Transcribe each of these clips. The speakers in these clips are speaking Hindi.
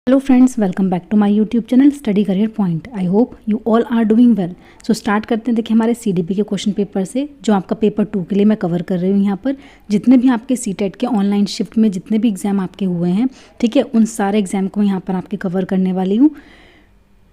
Hello friends, welcome back to my YouTube channel Study Career Point. I hope you all are doing well. So start करते हैं। देखिए हमारे CDP के क्वेश्चन पेपर से, जो आपका पेपर 2 के लिए मैं कवर कर रही हूँ। यहाँ पर जितने भी आपके CTET के ऑनलाइन शिफ्ट में जितने भी एग्ज़ाम आपके हुए हैं, ठीक है, उन सारे एग्ज़ाम को यहाँ पर आपके कवर करने वाली हूँ।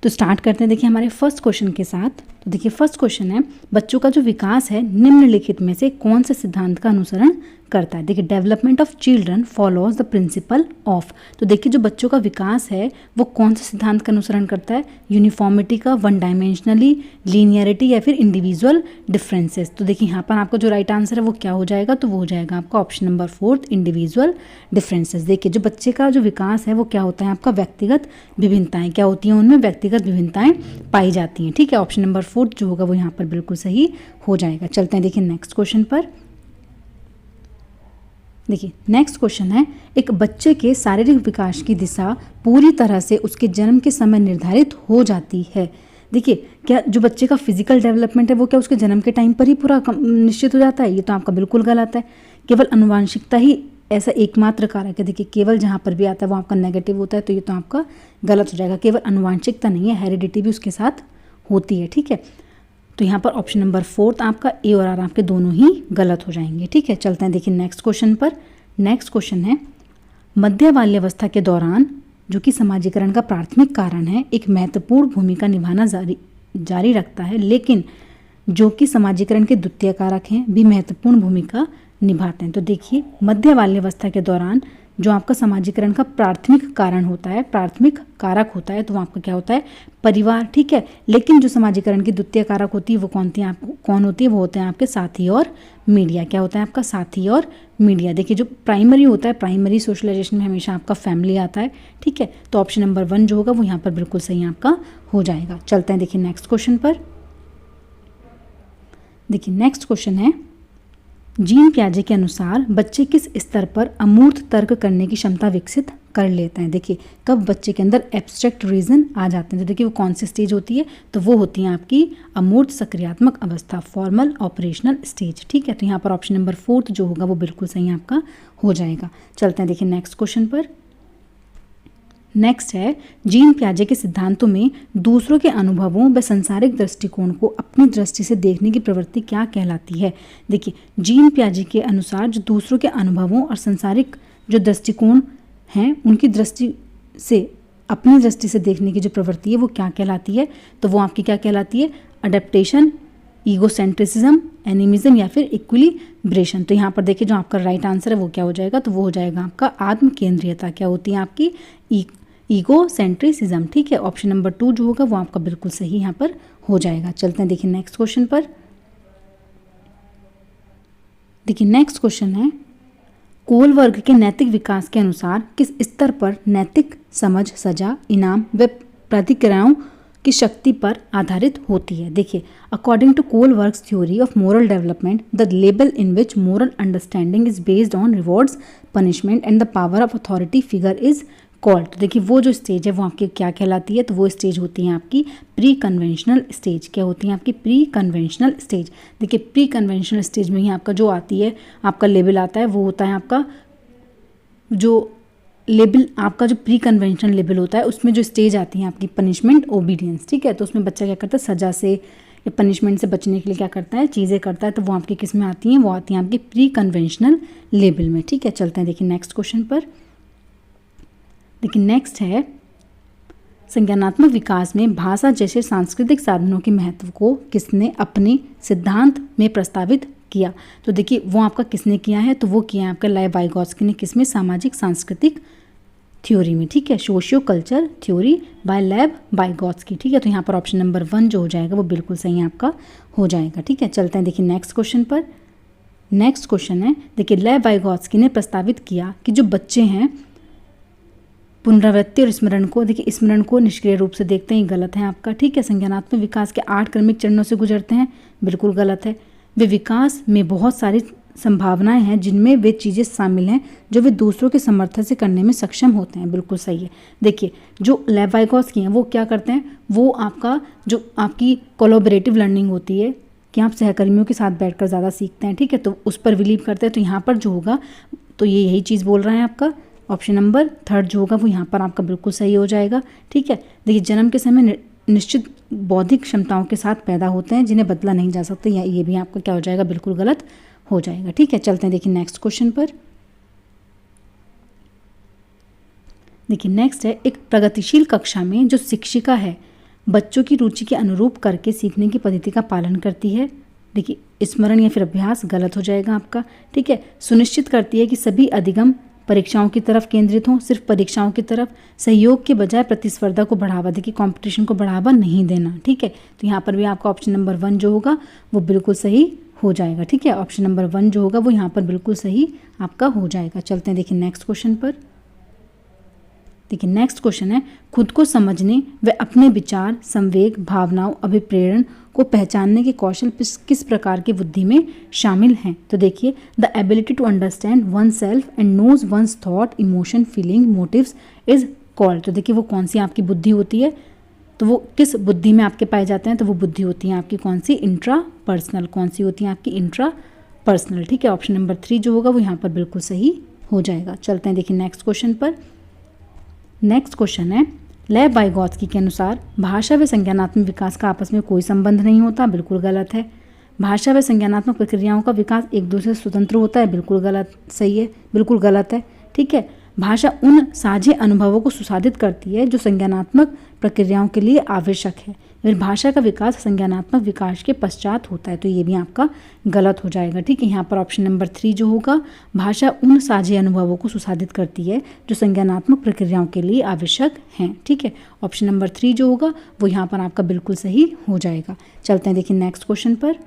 तो स्टार्ट करते हैं देखिए हमारे फर्स्ट क्वेश्चन के साथ। तो देखिए फर्स्ट क्वेश्चन है, बच्चों का जो विकास है निम्नलिखित में से कौन से सिद्धांत का अनुसरण करता है। देखिए development of children follows the principle of. तो देखिए जो बच्चों का विकास है वो कौन से सिद्धांत का अनुसरण करता है, यूनिफॉर्मिटी का, वन डायमेंशनली, लीनियरिटी या फिर इंडिविजुअल डिफरेंसेस। तो देखिए यहाँ पर आपका जो राइट आंसर है वो क्या हो जाएगा, तो वो हो जाएगा आपका ऑप्शन नंबर 4 इंडिविजुअल डिफरेंसेस। देखिए जो बच्चे का जो विकास है वो क्या होता है, आपका व्यक्तिगत विभिन्नताएं क्या होती हैं, उनमें व्यक्तिगत विभिन्नताएं पाई जाती हैं। ठीक है, ऑप्शन नंबर 4 जो होगा वो यहाँ पर बिल्कुल सही हो जाएगा। चलते हैं देखिए नेक्स्ट क्वेश्चन पर। देखिए नेक्स्ट क्वेश्चन है, एक बच्चे के शारीरिक विकास की दिशा पूरी तरह से उसके जन्म के समय निर्धारित हो जाती है। देखिए क्या जो बच्चे का फिजिकल डेवलपमेंट है वो क्या उसके जन्म के टाइम पर ही पूरा निश्चित हो जाता है, ये तो आपका बिल्कुल गलत है। केवल अनुवांशिकता ही ऐसा एकमात्र कारक है। देखिए केवल जहाँ पर भी आता है वो आपका नेगेटिव होता है, तो ये तो आपका गलत हो जाएगा। केवल अनुवांशिकता नहीं है, हेरिडिटी भी उसके साथ होती है। ठीक है, तो यहाँ पर ऑप्शन नंबर 4 आपका ए और आर आपके दोनों ही गलत हो जाएंगे। ठीक है, चलते हैं देखिए नेक्स्ट क्वेश्चन पर। नेक्स्ट क्वेश्चन है, मध्य बाल्यावस्था के दौरान जो कि समाजीकरण का प्राथमिक कारण है, एक महत्वपूर्ण भूमिका निभाना जारी रखता है, लेकिन जो कि समाजीकरण के द्वितीय कारक हैं भी महत्वपूर्ण भूमिका निभाते हैं। तो देखिए मध्य बाल्यावस्था के दौरान जो आपका समाजीकरण का प्राथमिक कारण होता है, प्राथमिक कारक होता है, तो वो आपका क्या होता है, परिवार। ठीक है, लेकिन जो समाजीकरण की द्वितीय कारक होती है वो कौन होती है, वो होते हैं आपके साथी और मीडिया। क्या होता है आपका, साथी और मीडिया। देखिए जो प्राइमरी होता है, प्राइमरी सोशलाइजेशन में हमेशा आपका फैमिली आता है। ठीक है, तो ऑप्शन नंबर 1 जो होगा वो यहाँ पर बिल्कुल सही आपका हो जाएगा। चलते हैं देखिए नेक्स्ट क्वेश्चन पर। देखिए नेक्स्ट क्वेश्चन है, जीन पियाजे के अनुसार बच्चे किस स्तर पर अमूर्त तर्क करने की क्षमता विकसित कर लेते हैं। देखिए कब बच्चे के अंदर एब्स्ट्रैक्ट रीजन आ जाते हैं, तो देखिए वो कौन सी स्टेज होती है, तो वो होती है आपकी अमूर्त सक्रियात्मक अवस्था, फॉर्मल ऑपरेशनल स्टेज। ठीक है, तो यहाँ पर ऑप्शन नंबर 4 जो होगा वो बिल्कुल सही आपका हो जाएगा। चलते हैं देखिए नेक्स्ट क्वेश्चन पर। नेक्स्ट है, जीन पियाजे के सिद्धांतों में दूसरों के अनुभवों व सांसारिक दृष्टिकोण को अपनी दृष्टि से देखने की प्रवृत्ति क्या कहलाती है। देखिए जीन पियाजे के अनुसार जो दूसरों के अनुभवों और सांसारिक जो दृष्टिकोण हैं उनकी दृष्टि से अपनी दृष्टि से देखने की जो प्रवृत्ति है वो क्या कहलाती है, तो वो आपकी क्या कहलाती है, अडेप्टेशन, ईगोसेंट्रिसिज्म, एनिमिज्म या फिर इक्विलिब्रेशन। तो यहाँ पर देखिए जो आपका राइट आंसर है वो क्या हो जाएगा, तो वो हो जाएगा आपका आत्म केंद्रीयता। क्या होती है आपकी, ईगोसेंट्रिसिज्म। ठीक है, ऑप्शन नंबर 2 जो होगा वो आपका बिल्कुल सही यहाँ पर हो जाएगा। चलते हैं देखिए नेक्स्ट क्वेश्चन पर। देखिए नेक्स्ट क्वेश्चन है, कोल वर्ग के नैतिक विकास के अनुसार किस स्तर पर नैतिक समझ, सजा, इनाम व प्रतिक्रियाओं की शक्ति पर आधारित होती है। देखिए according to Kohlberg's theory of moral development, the level in which moral understanding is based on rewards, punishment and the power of authority figure is called. तो देखिए वो जो स्टेज है वो आपकी क्या कहलाती है, तो वो स्टेज होती है आपकी प्री कन्वेंशनल स्टेज। क्या होती है आपकी प्री कन्वेंशनल स्टेज। देखिए प्री कन्वेंशनल स्टेज में ही आपका जो आती है, आपका लेवल आता है वो होता है आपका जो लेवल, आपका जो प्री कन्वेंशनल लेवल होता है उसमें जो स्टेज आती है आपकी पनिशमेंट, ओबीडियंस। ठीक है, तो उसमें बच्चा क्या करता है, सजा से या पनिशमेंट से बचने के लिए क्या करता है, चीज़ें करता है, तो वो आपकी किस में आती हैं, वो आती हैं आपकी प्री कन्वेंशनल लेवल में। ठीक है, चलते हैं देखिए नेक्स्ट क्वेश्चन पर। देखिए नेक्स्ट है, संज्ञानात्मक विकास में भाषा जैसे सांस्कृतिक साधनों के महत्व को किसने अपने सिद्धांत में प्रस्तावित किया। तो देखिए वो आपका किसने किया है, तो वो किया है आपका लेव वाइगोत्स्की ने। किसमें, सामाजिक सांस्कृतिक थ्योरी में। ठीक है, सोशियो कल्चर थ्योरी बाय लेव वाइगोत्स्की। ठीक है, तो यहाँ पर ऑप्शन नंबर 1 जो हो जाएगा वो बिल्कुल सही आपका हो जाएगा। ठीक है, चलते हैं देखिए नेक्स्ट क्वेश्चन पर। नेक्स्ट क्वेश्चन है, देखिए लेव वाइगोत्स्की ने प्रस्तावित किया कि जो बच्चे हैं पुनरावृत्ति और स्मरण को, देखिए स्मरण को निष्क्रिय रूप से देखते हैं, गलत है आपका। ठीक है, संज्ञानात्मक विकास के 8 क्रमिक चरणों से गुजरते हैं, बिल्कुल गलत है। वे विकास में बहुत सारी संभावनाएं हैं जिनमें वे चीज़ें शामिल हैं जो वे दूसरों के समर्थन से करने में सक्षम होते हैं, बिल्कुल सही है। देखिए जो लेव वाइगोत्स्की हैं वो क्या करते हैं, वो आपका जो आपकी कोलैबोरेटिव लर्निंग होती है कि आप सहकर्मियों के साथ बैठकर ज़्यादा सीखते हैं। ठीक है, तो उस पर बिलीव करते हैं। तो यहाँ पर जो होगा तो ये यही चीज़ बोल रहा है आपका ऑप्शन नंबर थर्ड जो होगा वो यहाँ पर आपका बिल्कुल सही हो जाएगा। ठीक है, देखिए जन्म के समय निश्चित बौद्धिक क्षमताओं के साथ पैदा होते हैं जिन्हें बदला नहीं जा सकता, या ये भी आपका क्या हो जाएगा, बिल्कुल गलत हो जाएगा। ठीक है, चलते हैं देखिए नेक्स्ट क्वेश्चन पर। देखिए नेक्स्ट है, एक प्रगतिशील कक्षा में जो शिक्षिका है बच्चों की रुचि के अनुरूप करके सीखने की पद्धति का पालन करती है। देखिए स्मरण या फिर अभ्यास गलत हो जाएगा आपका। ठीक है, सुनिश्चित करती है कि सभी अधिगम परीक्षाओं की तरफ केंद्रित हों, सिर्फ परीक्षाओं की तरफ, सहयोग के बजाय प्रतिस्पर्धा को बढ़ावा, देखिए कंपटीशन को बढ़ावा नहीं देना। ठीक है, तो यहाँ पर भी आपका ऑप्शन नंबर 1 जो होगा वो बिल्कुल सही हो जाएगा। ठीक है, ऑप्शन नंबर 1 जो होगा वो यहाँ पर बिल्कुल सही आपका हो जाएगा। चलते हैं देखिए नेक्स्ट क्वेश्चन पर। देखिए नेक्स्ट क्वेश्चन है, खुद को समझने व अपने विचार, संवेग, भावनाओं, अभिप्रेरण को पहचानने के कौशल किस प्रकार की बुद्धि में शामिल हैं। तो देखिए the ability to understand oneself and knows one's thought, emotion, feeling, motives is called. तो देखिए वो कौन सी आपकी बुद्धि होती है, तो वो किस बुद्धि में आपके पाए जाते हैं, तो वो बुद्धि होती है आपकी कौन सी, इंट्रा पर्सनल। कौन सी होती है आपकी, इंट्रा पर्सनल। ठीक है, ऑप्शन नंबर 3 जो होगा वो यहाँ पर बिल्कुल सही हो जाएगा। चलते हैं देखिए नेक्स्ट क्वेश्चन पर। नेक्स्ट क्वेश्चन है, लेव वाइगोत्स्की के अनुसार भाषा व संज्ञानात्मक विकास का आपस में कोई संबंध नहीं होता। बिल्कुल गलत है। भाषा व संज्ञानात्मक प्रक्रियाओं का विकास एक दूसरे से स्वतंत्र होता है। बिल्कुल गलत, सही है, बिल्कुल गलत है। ठीक है, भाषा उन साझे अनुभवों को सुसाधित करती है जो संज्ञानात्मक प्रक्रियाओं के लिए आवश्यक है, फिर भाषा का विकास संज्ञानात्मक विकास के पश्चात होता है। तो ये भी आपका गलत हो जाएगा। ठीक है, यहाँ पर ऑप्शन नंबर 3 जो होगा, भाषा उन साझे अनुभवों को सुसाधित करती है जो संज्ञानात्मक प्रक्रियाओं के लिए आवश्यक हैं। ठीक है, ऑप्शन नंबर 3 जो होगा वो यहाँ पर आपका बिल्कुल सही हो जाएगा। चलते हैं देखिए नेक्स्ट क्वेश्चन पर।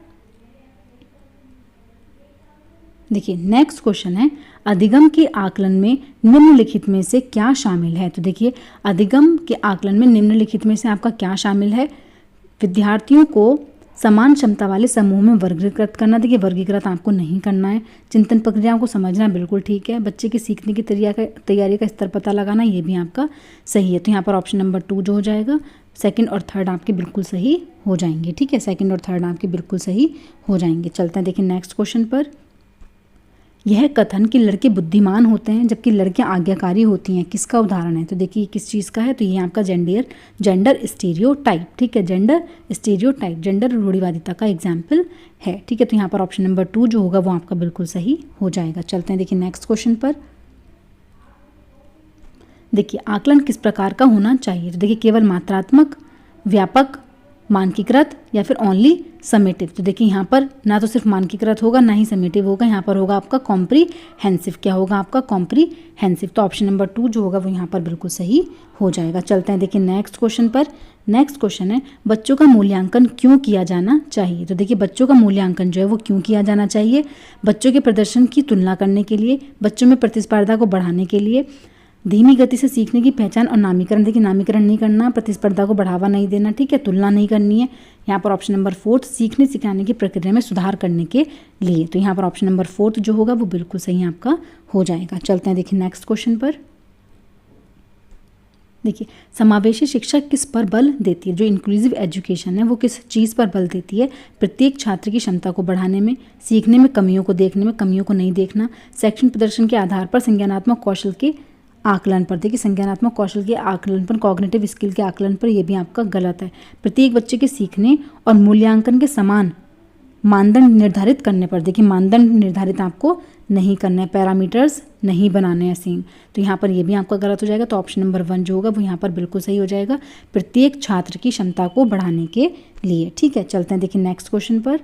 देखिए नेक्स्ट क्वेश्चन है, अधिगम के आकलन में निम्नलिखित में से क्या शामिल है। तो देखिए अधिगम के आकलन में निम्नलिखित में से आपका क्या शामिल है, विद्यार्थियों को समान क्षमता वाले समूह में वर्गीकृत करना। देखिए वर्गीकृत आपको नहीं करना है। चिंतन प्रक्रियाओं को समझना बिल्कुल ठीक है। बच्चे के सीखने की तैयारी का स्तर पता लगाना, ये भी आपका सही है। तो यहाँ पर ऑप्शन नंबर 2 जो हो जाएगा, सेकंड और थर्ड आपके बिल्कुल सही हो जाएंगे। ठीक है, सेकंड और थर्ड आपके बिल्कुल सही हो जाएंगे। चलते हैं देखिए नेक्स्ट क्वेश्चन पर। यह कथन कि लड़के बुद्धिमान होते हैं जबकि लड़कियां आज्ञाकारी होती हैं, किसका उदाहरण है। तो देखिए किस चीज़ का है, तो ये आपका जेंडर स्टीरियोटाइप। ठीक है, जेंडर स्टीरियोटाइप, जेंडर रूढ़िवादिता का एग्जाम्पल है। ठीक है, तो यहाँ पर ऑप्शन नंबर 2 जो होगा वो आपका बिल्कुल सही हो जाएगा। चलते हैं देखिए नेक्स्ट क्वेश्चन पर। देखिए आकलन किस प्रकार का होना चाहिए। तो देखिए केवल मात्रात्मक, व्यापक, मानकीकृत या फिर ओनली समेटिव। तो देखिए यहाँ पर ना तो सिर्फ मानकीकृत होगा ना ही समेटिव होगा, यहाँ पर होगा आपका कॉम्प्रीहेंसिव। क्या होगा आपका, कॉम्प्रीहेंसिव। तो ऑप्शन नंबर 2 जो होगा वो यहाँ पर बिल्कुल सही हो जाएगा। चलते हैं देखिए नेक्स्ट क्वेश्चन पर। नेक्स्ट क्वेश्चन है, बच्चों का मूल्यांकन क्यों किया जाना चाहिए। तो देखिए बच्चों का मूल्यांकन जो है वो क्यों किया जाना चाहिए, बच्चों के प्रदर्शन की तुलना करने के लिए, बच्चों में प्रतिस्पर्धा को बढ़ाने के लिए, धीमी गति से सीखने की पहचान और नामीकरण। देखिए नामीकरण नहीं करना, प्रतिस्पर्धा को बढ़ावा नहीं देना। ठीक है, तुलना नहीं करनी है। यहाँ पर ऑप्शन नंबर 4 सीखने सिखाने की प्रक्रिया में सुधार करने के लिए। तो यहाँ पर ऑप्शन नंबर 4 जो होगा वो बिल्कुल सही आपका हो जाएगा। चलते हैं देखिए नेक्स्ट क्वेश्चन पर। देखिए समावेशी शिक्षा किस पर बल देती है, जो इंक्लूसिव एजुकेशन है वो किस चीज़ पर बल देती है, प्रत्येक छात्र की क्षमता को बढ़ाने में, सीखने में कमियों को देखने में, कमियों को नहीं देखना, शैक्षणिक प्रदर्शन के आधार पर संज्ञानात्मक कौशल के आकलन पर। देखिए संज्ञानात्मक कौशल के आकलन पर, कॉग्निटिव स्किल के आकलन पर, ये भी आपका गलत है। प्रत्येक बच्चे के सीखने और मूल्यांकन के समान मानदंड निर्धारित करने पर। देखिए मानदंड निर्धारित आपको नहीं करना है, पैरामीटर्स नहीं बनाने हैं सेम। तो यहाँ पर ये भी आपका गलत हो जाएगा। तो ऑप्शन नंबर 1 जो होगा वो यहाँ पर बिल्कुल सही हो जाएगा, प्रत्येक छात्र की क्षमता को बढ़ाने के लिए। ठीक है, चलते हैं देखिए नेक्स्ट क्वेश्चन पर।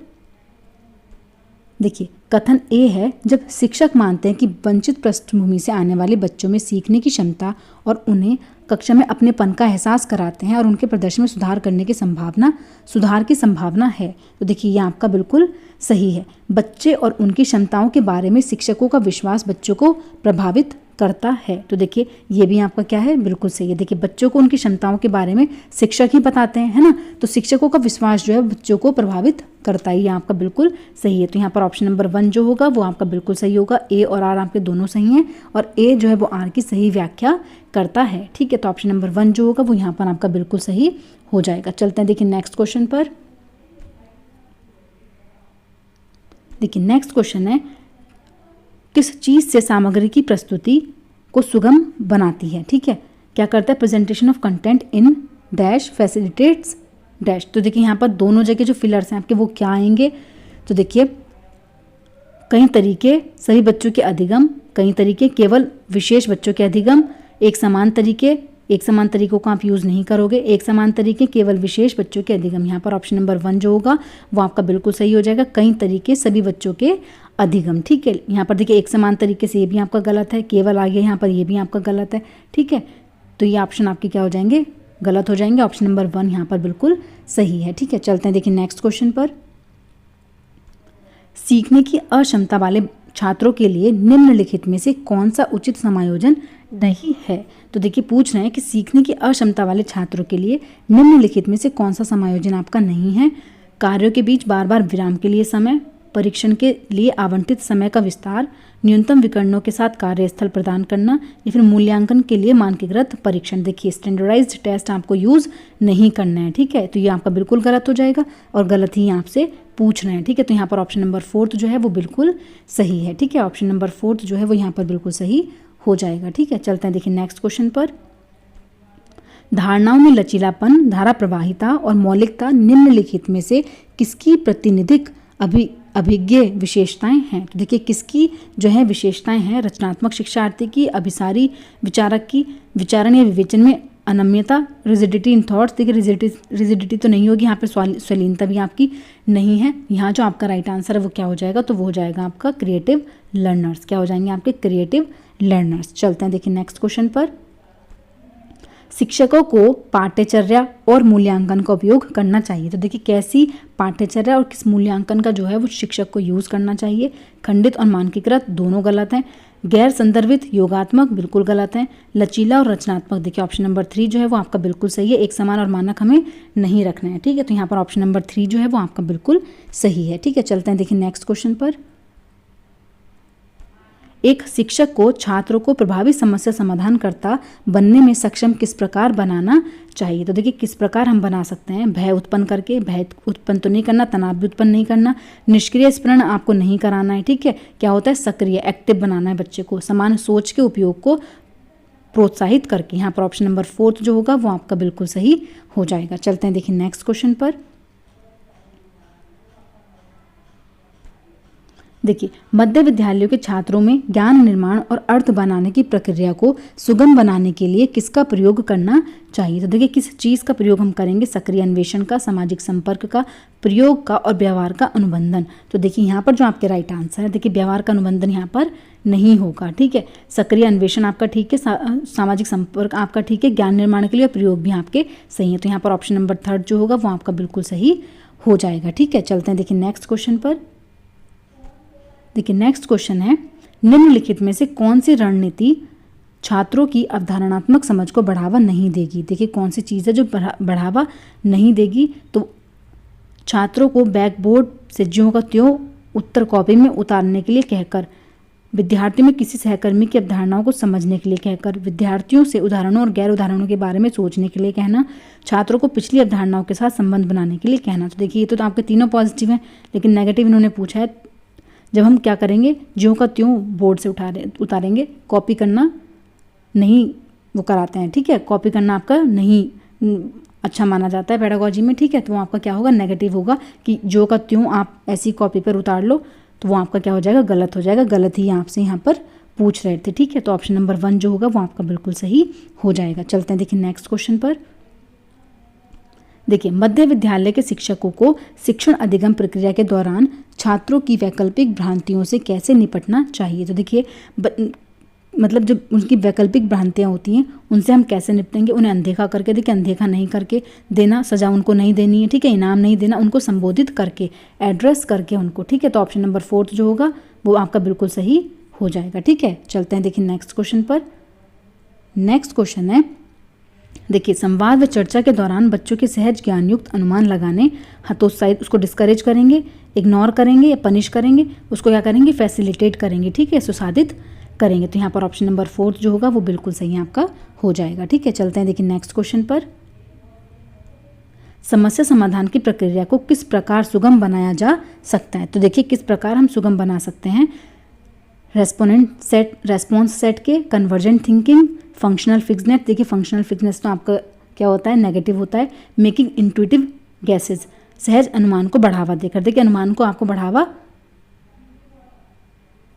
देखिए कथन ए है, जब शिक्षक मानते हैं कि वंचित पृष्ठभूमि से आने वाले बच्चों में सीखने की क्षमता और उन्हें कक्षा में अपनेपन का एहसास कराते हैं और उनके प्रदर्शन में सुधार की संभावना है। तो देखिए ये आपका बिल्कुल सही है। बच्चे और उनकी क्षमताओं के बारे में शिक्षकों का विश्वास बच्चों को प्रभावित करता है। तो देखिए ये भी आपका क्या है, बिल्कुल सही है। देखिए बच्चों को उनकी क्षमताओं के बारे में शिक्षक ही बताते हैं, है ना, तो शिक्षकों का विश्वास जो है बच्चों को प्रभावित करता है। ये आपका बिल्कुल सही है। तो यहाँ पर ऑप्शन नंबर 1 जो होगा वो आपका बिल्कुल सही होगा। ए और आर आपके दोनों सही हैं और ए जो है वो आर की सही व्याख्या करता है। ठीक है, तो ऑप्शन नंबर 1 जो होगा वो यहाँ पर आपका बिल्कुल सही हो जाएगा। चलते हैं देखिए नेक्स्ट क्वेश्चन पर। देखिए नेक्स्ट क्वेश्चन है, किस चीज़ से सामग्री की प्रस्तुति को सुगम बनाती है। ठीक है, क्या करता है, presentation of content in dash facilitates dash. तो देखिए यहाँ पर दोनों जगह जो फिलर्स हैं आपके वो क्या आएंगे, तो देखिए कई तरीके सभी बच्चों के अधिगम, कई तरीके केवल विशेष बच्चों के अधिगम, एक समान तरीकों को आप यूज़ नहीं करोगे, एक समान तरीके केवल विशेष बच्चों के अधिगम। यहाँ पर ऑप्शन नंबर 1 जो होगा वो आपका बिल्कुल सही हो जाएगा, कई तरीके सभी बच्चों के अधिगम। ठीक है, यहाँ पर देखिए एक समान तरीके से ये भी आपका गलत है, केवल आगे यहाँ पर ये भी आपका गलत है। ठीक है, तो ये ऑप्शन आपके क्या हो जाएंगे, गलत हो जाएंगे। ऑप्शन नंबर 1 यहाँ पर बिल्कुल सही है। ठीक है, चलते हैं देखिए नेक्स्ट क्वेश्चन पर। सीखने की अक्षमता वाले छात्रों के लिए निम्नलिखित में से कौन सा उचित समायोजन नहीं है। तो देखिए पूछ रहे हैं कि सीखने की अक्षमता वाले छात्रों के लिए निम्नलिखित में से कौन सा समायोजन आपका नहीं है। कार्यों के बीच बार बार विराम के लिए समय, परीक्षण के लिए आवंटित समय का विस्तार, न्यूनतम विकर्णों के साथ कार्यस्थल प्रदान करना, या फिर मूल्यांकन के लिए मानकीकृत परीक्षण। देखिए स्टैंडर्डाइज्ड टेस्ट आपको यूज़ नहीं करना है। ठीक है, तो ये आपका बिल्कुल गलत हो जाएगा और गलत ही आपसे पूछ रहे हैं। ठीक है, तो यहाँ पर ऑप्शन नंबर 4 जो है वो बिल्कुल सही है। ठीक है, ऑप्शन नंबर 4 जो है वो यहाँ पर बिल्कुल सही हो जाएगा। ठीक है, चलते हैं देखिए नेक्स्ट क्वेश्चन पर। धारणाओं में लचीलापन, धारा प्रवाहिता और मौलिकता निम्नलिखित में से किसकी प्रातिनिधिक अभिज्ञ विशेषताएं हैं। तो देखिए किसकी जो है विशेषताएं हैं, रचनात्मक शिक्षार्थी की, अभिसारी विचारक की, विचारण या विवेचन में अनम्यता, रिजिडिटी इन थॉट्स। देखिए रिजिडिटी तो नहीं होगी यहाँ पे, स्वालीनता भी आपकी नहीं है। यहाँ जो आपका राइट आंसर है वो क्या हो जाएगा, तो वो हो जाएगा आपका क्रिएटिव लर्नर्स। क्या हो जाएंगे आपके क्रिएटिव लर्नर्स। चलते हैं देखिए नेक्स्ट क्वेश्चन पर। शिक्षकों को पाठ्यचर्या और मूल्यांकन का उपयोग करना चाहिए। तो देखिए कैसी पाठ्यचर्या और किस मूल्यांकन का जो है वो शिक्षक को यूज़ करना चाहिए। खंडित और मानकीकृत दोनों गलत हैं। गैर संदर्भित योगात्मक बिल्कुल गलत हैं। लचीला और रचनात्मक देखिए ऑप्शन नंबर 3 जो है वो आपका बिल्कुल सही है। एक समान और मानक हमें नहीं रखना है। ठीक है, तो यहाँ पर ऑप्शन नंबर 3 जो है वो आपका बिल्कुल सही है। ठीक है, चलते हैं देखिए नेक्स्ट क्वेश्चन पर। एक शिक्षक को छात्रों को प्रभावी समस्या समाधानकर्ता बनने में सक्षम किस प्रकार बनाना चाहिए। तो देखिए किस प्रकार हम बना सकते हैं, भय उत्पन्न करके, भय उत्पन्न तो नहीं करना, तनाव भी उत्पन्न नहीं करना, निष्क्रिय स्मरण आपको नहीं कराना है। ठीक है, क्या होता है, सक्रिय एक्टिव बनाना है बच्चे को, समान सोच के उपयोग को प्रोत्साहित करके। यहाँ पर ऑप्शन नंबर 4 जो होगा वो आपका बिल्कुल सही हो जाएगा। चलते हैं देखिए नेक्स्ट क्वेश्चन पर। देखिए मध्य विद्यालयों के छात्रों में ज्ञान निर्माण और अर्थ बनाने की प्रक्रिया को सुगम बनाने के लिए किसका प्रयोग करना चाहिए। तो देखिए किस चीज़ का प्रयोग हम करेंगे, सक्रिय अन्वेषण का, सामाजिक संपर्क का, प्रयोग का और व्यवहार का अनुबंधन। तो देखिए यहाँ पर जो आपके राइट आंसर है, देखिए व्यवहार का अनुबंधन यहाँ पर नहीं होगा। ठीक है, सक्रिय अन्वेषण आपका ठीक है, सामाजिक संपर्क आपका ठीक है, ज्ञान निर्माण के लिए प्रयोग भी आपके सही है। तो यहाँ पर ऑप्शन नंबर 3 जो होगा वो आपका बिल्कुल सही हो जाएगा। ठीक है, चलते हैं देखिए नेक्स्ट क्वेश्चन पर। देखिए नेक्स्ट क्वेश्चन है, निम्नलिखित में से कौन सी रणनीति छात्रों की अवधारणात्मक समझ को बढ़ावा नहीं देगी। देखिए कौन सी चीज़ है जो बढ़ावा नहीं देगी। तो छात्रों को बैकबोर्ड से ज्यों का त्यों उत्तर कॉपी में उतारने के लिए कहकर, विद्यार्थियों में किसी सहकर्मी की अवधारणाओं को समझने के लिए कहकर, विद्यार्थियों से उदाहरणों और गैर उदाहरणों के बारे में सोचने के लिए कहना, छात्रों को पिछली अवधारणाओं के साथ संबंध बनाने के लिए कहना। तो देखिए ये तो आपके तीनों पॉजिटिव हैं, लेकिन नेगेटिव इन्होंने पूछा है। जब हम क्या करेंगे, ज्यों का त्यों बोर्ड से उतारेंगे, कॉपी करना नहीं वो कराते हैं। ठीक है, कॉपी करना आपका नहीं अच्छा माना जाता है पेडागोजी में। ठीक है, तो वो आपका क्या होगा, नेगेटिव होगा कि ज्यों का त्यों आप ऐसी कॉपी पर उतार लो, तो वो आपका क्या हो जाएगा, गलत हो जाएगा। गलत ही आपसे यहाँ पर पूछ रहे थे। ठीक है, तो ऑप्शन नंबर 1 जो होगा वो आपका बिल्कुल सही हो जाएगा। चलते हैं देखिए नेक्स्ट क्वेश्चन पर। देखिए मध्य विद्यालय के शिक्षकों को शिक्षण अधिगम प्रक्रिया के दौरान छात्रों की वैकल्पिक भ्रांतियों से कैसे निपटना चाहिए। तो देखिए मतलब जब उनकी वैकल्पिक भ्रांतियाँ होती हैं उनसे हम कैसे निपटेंगे, उन्हें अनदेखा करके, देखिए अनदेखा नहीं करके देना, सज़ा उनको नहीं देनी है। ठीक है, इनाम नहीं देना, उनको संबोधित करके, एड्रेस करके उनको। ठीक है, तो ऑप्शन नंबर 4 जो होगा वो आपका बिल्कुल सही हो जाएगा। ठीक है, चलते हैं देखिए नेक्स्ट क्वेश्चन पर। नेक्स्ट क्वेश्चन है, देखिए संवाद व चर्चा के दौरान बच्चों के सहज ज्ञान युक्त अनुमान लगाने, हतोत्साहित उसको डिस्करेज करेंगे, इग्नोर करेंगे या पनिश करेंगे, उसको क्या करेंगे, फैसिलिटेट करेंगे। ठीक है, सुसादित करेंगे। तो यहाँ पर ऑप्शन नंबर 4 जो होगा वो बिल्कुल सही आपका हो जाएगा। ठीक है, चलते हैं देखिए नेक्स्ट क्वेश्चन पर। समस्या समाधान की प्रक्रिया को किस प्रकार सुगम बनाया जा सकता है। तो देखिए किस प्रकार हम सुगम बना सकते हैं। रेस्पोनेंट सेट, रेस्पॉन्स सेट के, कन्वर्जेंट थिंकिंग, फंक्शनल फिक्सनेस। देखिए फंक्शनल फिक्सनेस तो आपका क्या होता है, नेगेटिव होता है। मेकिंग इंट्यूटिव गैसेज, सहज अनुमान को बढ़ावा देकर। देखिए अनुमान को आपको बढ़ावा,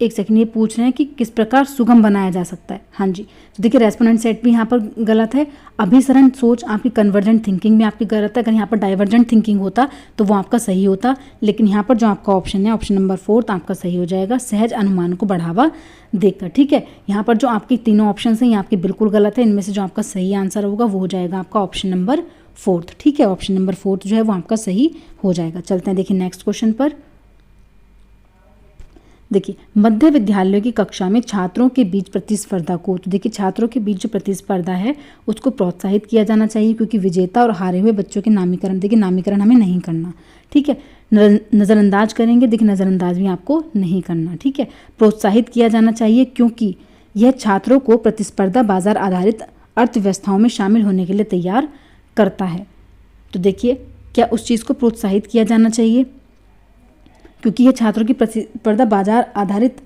एक सेकंड, ये पूछ रहे हैं कि किस प्रकार सुगम बनाया जा सकता है। हाँ जी, तो देखिए रेस्पोनेंट सेट भी यहाँ पर गलत है। अभिसरण सोच आपकी कन्वर्जेंट थिंकिंग में आपकी गलत है। अगर यहाँ पर डाइवर्जेंट थिंकिंग होता तो वो आपका सही होता, लेकिन यहाँ पर जो आपका ऑप्शन है, ऑप्शन नंबर 4 आपका सही हो जाएगा, सहज अनुमान को बढ़ावा देकर। ठीक है, यहाँ पर जो आपकी तीनों ऑप्शन हैं ये आपके बिल्कुल गलत है। इनमें से जो आपका सही आंसर होगा वो हो जाएगा आपका ऑप्शन नंबर 4। ठीक है, ऑप्शन नंबर 4 जो है वो आपका सही हो जाएगा। चलते हैं देखिए नेक्स्ट क्वेश्चन पर। देखिए मध्य विद्यालयों की कक्षा में छात्रों के बीच प्रतिस्पर्धा को, तो देखिए छात्रों के बीच जो प्रतिस्पर्धा है उसको प्रोत्साहित किया जाना चाहिए, क्योंकि विजेता और हारे हुए बच्चों के नामीकरण, देखिए नामीकरण हमें नहीं करना। ठीक है, नज़रअंदाज करेंगे, देखिए नज़रअंदाज भी आपको नहीं करना। ठीक है, प्रोत्साहित किया जाना चाहिए क्योंकि यह छात्रों को प्रतिस्पर्धा बाजार आधारित अर्थव्यवस्थाओं में शामिल होने के लिए तैयार करता है। तो देखिए क्या उस चीज़ को प्रोत्साहित किया जाना चाहिए, क्योंकि यह छात्रों की प्रतिस्पर्धा बाजार आधारित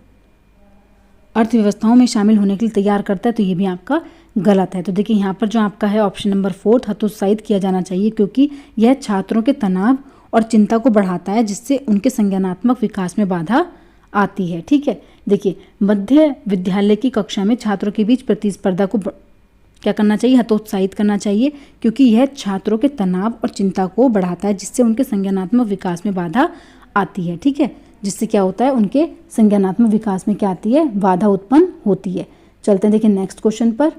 अर्थव्यवस्थाओं में शामिल होने के लिए तैयार करता है, तो ये भी आपका गलत है। तो देखिए यहाँ पर जो आपका है ऑप्शन नंबर 4 हतोत्साहित किया जाना चाहिए, क्योंकि यह छात्रों के तनाव और चिंता को बढ़ाता है, जिससे उनके संज्ञानात्मक विकास में बाधा आती है। ठीक है, देखिए मध्य विद्यालय की कक्षा में छात्रों के बीच प्रतिस्पर्धा को क्या करना चाहिए, हतोत्साहित करना चाहिए, क्योंकि यह छात्रों के तनाव और चिंता को बढ़ाता है, जिससे उनके संज्ञानात्मक विकास में बाधा आती है। ठीक है, जिससे क्या होता है, उनके संज्ञानात्मक विकास में क्या आती है, बाधा उत्पन्न होती है। चलते हैं देखिए नेक्स्ट क्वेश्चन पर,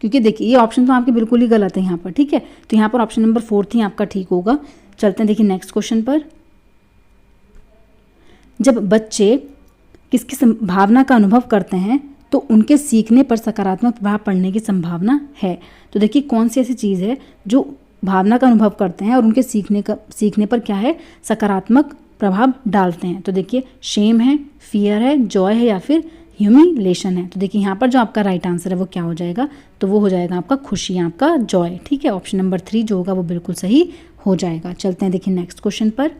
क्योंकि देखिए ये ऑप्शन तो आपके बिल्कुल ही गलत है यहाँ पर। ठीक है, तो यहाँ पर ऑप्शन नंबर 4 ही आपका ठीक होगा। चलते हैं देखिए नेक्स्ट क्वेश्चन पर। जब बच्चे किसकी भावना का अनुभव करते हैं तो उनके सीखने पर सकारात्मक प्रभाव पड़ने की संभावना है। तो देखिए कौन सी ऐसी चीज़ है जो भावना का अनुभव करते हैं और उनके सीखने पर क्या है, सकारात्मक प्रभाव डालते हैं। तो देखिए शेम है, फियर है, जॉय है या फिर ह्यूमिलेशन है। तो देखिए यहाँ पर जो आपका राइट आंसर है वो क्या हो जाएगा, तो वो हो जाएगा आपका खुशी, आपका जॉय। ठीक है, ऑप्शन नंबर 3 जो होगा वो बिल्कुल सही हो जाएगा। चलते हैं देखिए नेक्स्ट क्वेश्चन पर।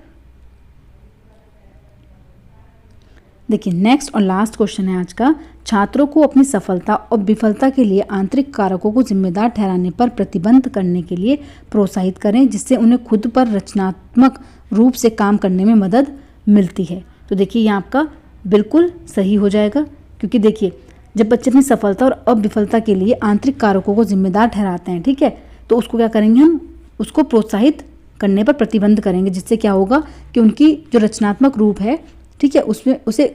देखिए नेक्स्ट और लास्ट क्वेश्चन है आज का। छात्रों को अपनी सफलता और विफलता के लिए आंतरिक कारकों को जिम्मेदार ठहराने पर प्रतिबंध करने के लिए प्रोत्साहित करें, जिससे उन्हें खुद पर रचनात्मक रूप से काम करने में मदद मिलती है। तो देखिए ये आपका बिल्कुल सही हो जाएगा, क्योंकि देखिए जब बच्चे अपनी सफलता और अविफलता के लिए आंतरिक कारकों को जिम्मेदार ठहराते हैं, ठीक है, तो उसको क्या करेंगे, हम उसको प्रोत्साहित करने पर प्रतिबंध करेंगे, जिससे क्या होगा कि उनकी जो रचनात्मक रूप है, ठीक है, उसमें उसे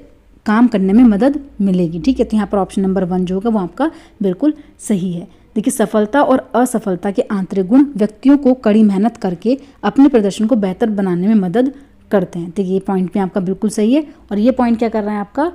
काम करने में मदद मिलेगी। ठीक है, तो यहाँ पर ऑप्शन नंबर 1 जो होगा वो आपका बिल्कुल सही है। देखिए सफलता और असफलता के आंतरिक गुण व्यक्तियों को कड़ी मेहनत करके अपने प्रदर्शन को बेहतर बनाने में मदद करते हैं। देखिए ये पॉइंट भी आपका बिल्कुल सही है, और ये पॉइंट क्या कर रहा है, आपका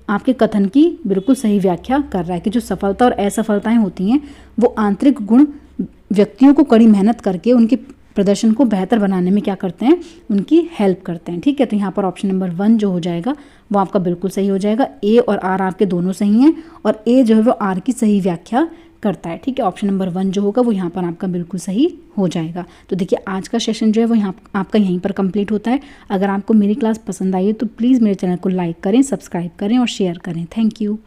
आपके कथन की बिल्कुल सही व्याख्या कर रहा है कि जो सफलता और असफलताएं होती हैं वो आंतरिक गुण व्यक्तियों को कड़ी मेहनत करके उनके प्रदर्शन को बेहतर बनाने में क्या करते हैं, उनकी हेल्प करते हैं। ठीक है, तो यहाँ पर ऑप्शन नंबर 1 जो हो जाएगा वो आपका बिल्कुल सही हो जाएगा। ए और आर आपके दोनों सही हैं, और ए जो है वो आर की सही व्याख्या करता है। ठीक है, ऑप्शन नंबर 1 जो होगा वो यहाँ पर आपका बिल्कुल सही हो जाएगा। तो देखिए आज का सेशन जो है वो यहाँ आपका यहीं पर कंप्लीट होता है। अगर आपको मेरी क्लास पसंद आई है तो प्लीज़ मेरे चैनल को लाइक करें, सब्सक्राइब करें और शेयर करें। Thank you.